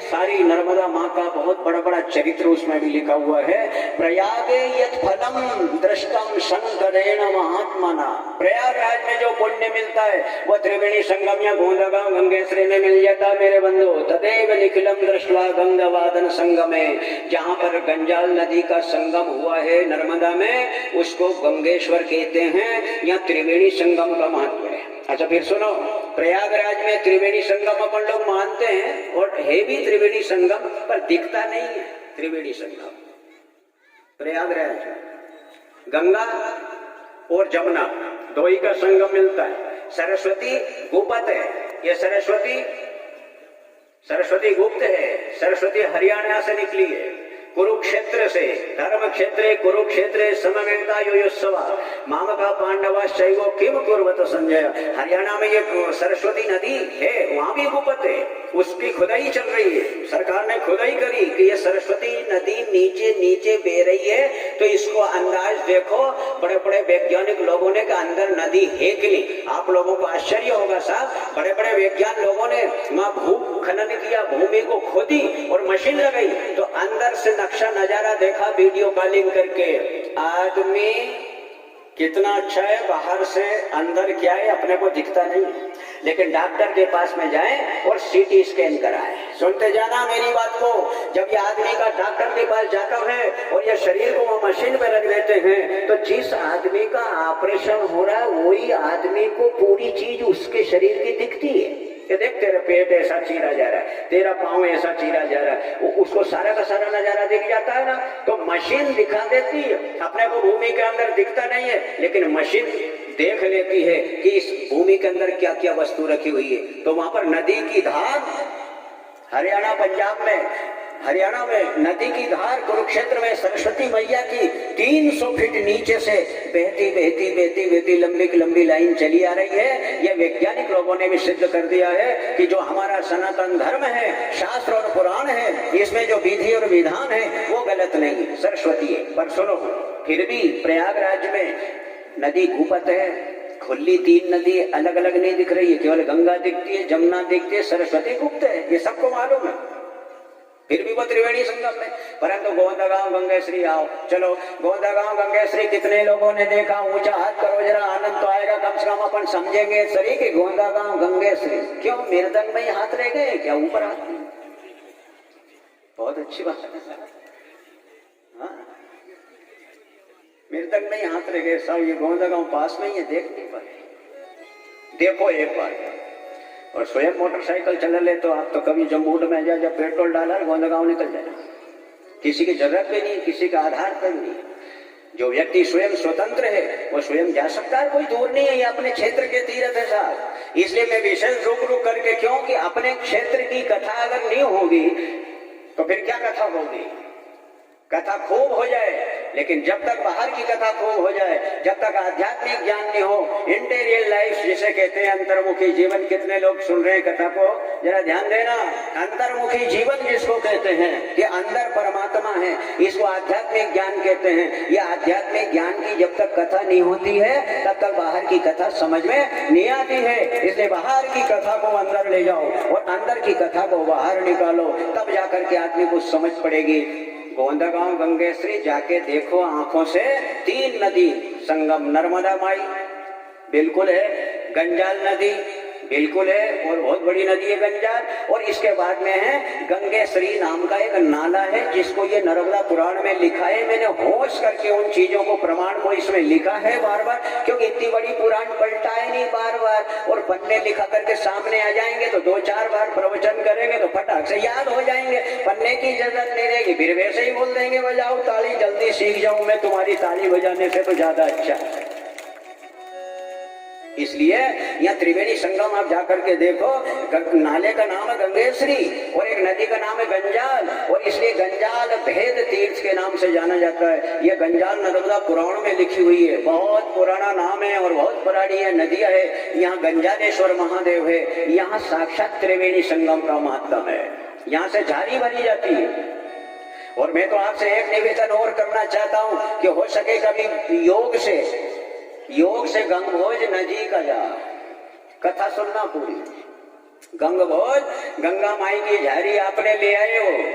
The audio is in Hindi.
सारी नर्मदा माँ का बहुत बड़ा बड़ा चरित्र उसमें भी लिखा हुआ है। प्रयागे यत् फलम दृष्टम शंकरेण महात्मना, प्रयागराज में जो पुण्य मिलता है वह त्रिवेणी संगम या गोंदागांव गंगेश्वरी में मिल जाता मेरे बंधु। तदेव निखिलम दृष्टवा गंगावादन संगमे, जहाँ पर गंजाल नदी का संगम हुआ है नर्मदा में, उसको गंगेश्वर कहते हैं। यहाँ त्रिवेणी संगम का महत्व है। अच्छा फिर सुनो, प्रयागराज में त्रिवेणी संगम अपन लोग मानते हैं और है भी त्रिवेणी संगम, पर दिखता नहीं है त्रिवेणी संगम। प्रयागराज गंगा और जमुना दो ही का संगम मिलता है। सरस्वती गुप्त है, ये सरस्वती गुप्त है। सरस्वती हरियाणा से निकली है, कुरुक्षेत्र से। धर्म क्षेत्रे कुरुक्षेत्रे समवेता योत्सवा मामका पांडवा शैव किम कुर्वत संजय। हरियाणा में ये सरस्वती नदी है, वहां भी गुप्त है, उसकी खुदाई चल रही है। सरकार ने खुदाई करी कि ये सरस्वती नदी नीचे नीचे बह रही है, तो इसको अंदाज देखो। बड़े बड़े वैज्ञानिक लोगों ने कहा अंदर नदी है कि नहीं। आप लोगों को आश्चर्य होगा साहब, बड़े बड़े वैज्ञानिक लोगों ने वहां भू खनन किया, भूमि को खोदी और मशीन लगाई, तो अंदर से नक्शा नजारा देखा वीडियो कॉलिंग करके। आदमी कितना अच्छा है, बाहर से अंदर क्या है अपने को दिखता नहीं, लेकिन डॉक्टर के पास में जाएं और सीटी स्कैन कराएं। सुनते जाना मेरी बात को। जब ये आदमी का डॉक्टर के पास जाकर है और ये शरीर को वो मशीन पे रख देते हैं, तो जिस आदमी का ऑपरेशन हो रहा है वही आदमी को पूरी चीज उसके शरीर की दिखती है। कि देख तेरा पेट ऐसा चीरा जा रहा है, तेरा पाँव ऐसा चीरा जा रहा है, उसको सारा का सारा नजारा दिख जाता है ना। तो मशीन दिखा देती है, अपने को भूमि के अंदर दिखता नहीं है, लेकिन मशीन देख लेती है कि इस भूमि के अंदर क्या क्या वस्तु रखी हुई है। तो वहां पर नदी की धार, हरियाणा पंजाब में, हरियाणा में नदी की धार कुरुक्षेत्र में सरस्वती मैया की 300 फीट नीचे से बहती बहती बहती बहती लंबी लंबी लाइन चली आ रही है। यह वैज्ञानिक लोगों ने भी सिद्ध कर दिया है कि जो हमारा सनातन धर्म है, शास्त्र और पुराण है, इसमें जो विधि और विधान है वो गलत नहीं, सरस्वती है। पर सुनो, फिर भी प्रयागराज में नदी गुप्त है, खुली 3 नदी अलग अलग नहीं दिख रही है, केवल गंगा दिखती है, जमुना दिखती है, सरस्वती गुप्त है, ये सबको मालूम है। फिर भी वो त्रिवेणी संगम में। परंतु गोंदागांव गंगेश्वरी आओ, चलो गोंदागांव गंगेश्वरी कितने लोगों ने देखा? ऊंचा हाथ करो जरा, आनंद तो आएगा। कम से कम अपन समझेंगे सही कि गोंदागांव गंगेश्वरी। क्यों मृदंग में हाथ रह गए क्या? ऊपर हाथ, बहुत अच्छी बात है। हाँ, मृदंग में हाथ रह गए सब। ये गोंदागांव पास में ही है, देख नहीं पाए। देखो एक बार, और स्वयं मोटरसाइकिल चला ले तो आप तो कभी जब मूड में जाए, जब पेट्रोल डाला गोंदागांव निकल जाए, किसी की जरूरत भी नहीं, किसी का आधार पर नहीं। जो व्यक्ति स्वयं स्वतंत्र है वो स्वयं जा सकता है, कोई दूर नहीं है, ये अपने क्षेत्र के तीर्थ है साहब। इसलिए मैं विशेष रुक करके, क्योंकि अपने क्षेत्र की कथा अगर नहीं होगी तो फिर क्या कथा होगी? कथा खूब हो जाए, लेकिन जब तक बाहर की कथा खूब हो जाए, जब तक आध्यात्मिक ज्ञान नहीं हो, इंटीरियर लाइफ जिसे कहते हैं, अंतर्मुखी जीवन, कितने लोग सुन रहे हैं कथा को, जरा ध्यान देना। अंतर्मुखी जीवन जिसको कहते हैं, ये अंदर परमात्मा है, इसको आध्यात्मिक ज्ञान कहते हैं। ये आध्यात्मिक ज्ञान की जब तक कथा नहीं होती है तब तक बाहर की कथा समझ में नहीं आती है। इसलिए बाहर की कथा को अंदर ले जाओ और अंदर की कथा को बाहर निकालो, तब जाकर के आदमी को समझ पड़ेगी। गोंदागांव गंगेश्वरी जाके देखो आंखों से, 3 नदी संगम, नर्मदा माई बिल्कुल है, गंजाल नदी बिल्कुल है, और बहुत बड़ी नदी है गंजाल, और इसके बाद में है गंगेश्वरी नाम का एक नाला है, जिसको ये नर्मदा पुराण में लिखा है। मैंने होश करके उन चीजों को, प्रमाण को इसमें लिखा है बार बार, क्योंकि इतनी बड़ी पुराण पलटाए नहीं बार बार, और पन्ने लिखा करके सामने आ जाएंगे तो 2-4 बार प्रवचन करेंगे तो फटाक से याद हो जाएंगे, पन्ने की जरूरत नहीं रहेगी। फिर वैसे ही बोल देंगे बजाओ ताली, जल्दी सीख जाऊं मैं, तुम्हारी ताली बजाने से तो ज्यादा अच्छा। इसलिए यहाँ त्रिवेणी संगम आप जाकर के देखो, नाले का नाम है गंगेश्वरी और एक नदी का नाम है गंजाल, और इसलिए गंजाल भेद तीर्थ के नाम से जाना जाता है। यह गंजाल नर्मदा पुराण में लिखी हुई है, बहुत पुराना नाम है और बहुत पुरानी है नदियां है। यहाँ गंजालेश्वर महादेव है, यहाँ साक्षात त्रिवेणी संगम का महत्व है, यहाँ से झारी भरी जाती है। और मैं तो आपसे एक निवेदन और करना चाहता हूँ कि हो सके कभी योग से गंगोज नदी का जा कथा सुनना पूरी। गंगभोज, गंगा माई की झारी आपने ले आए हो।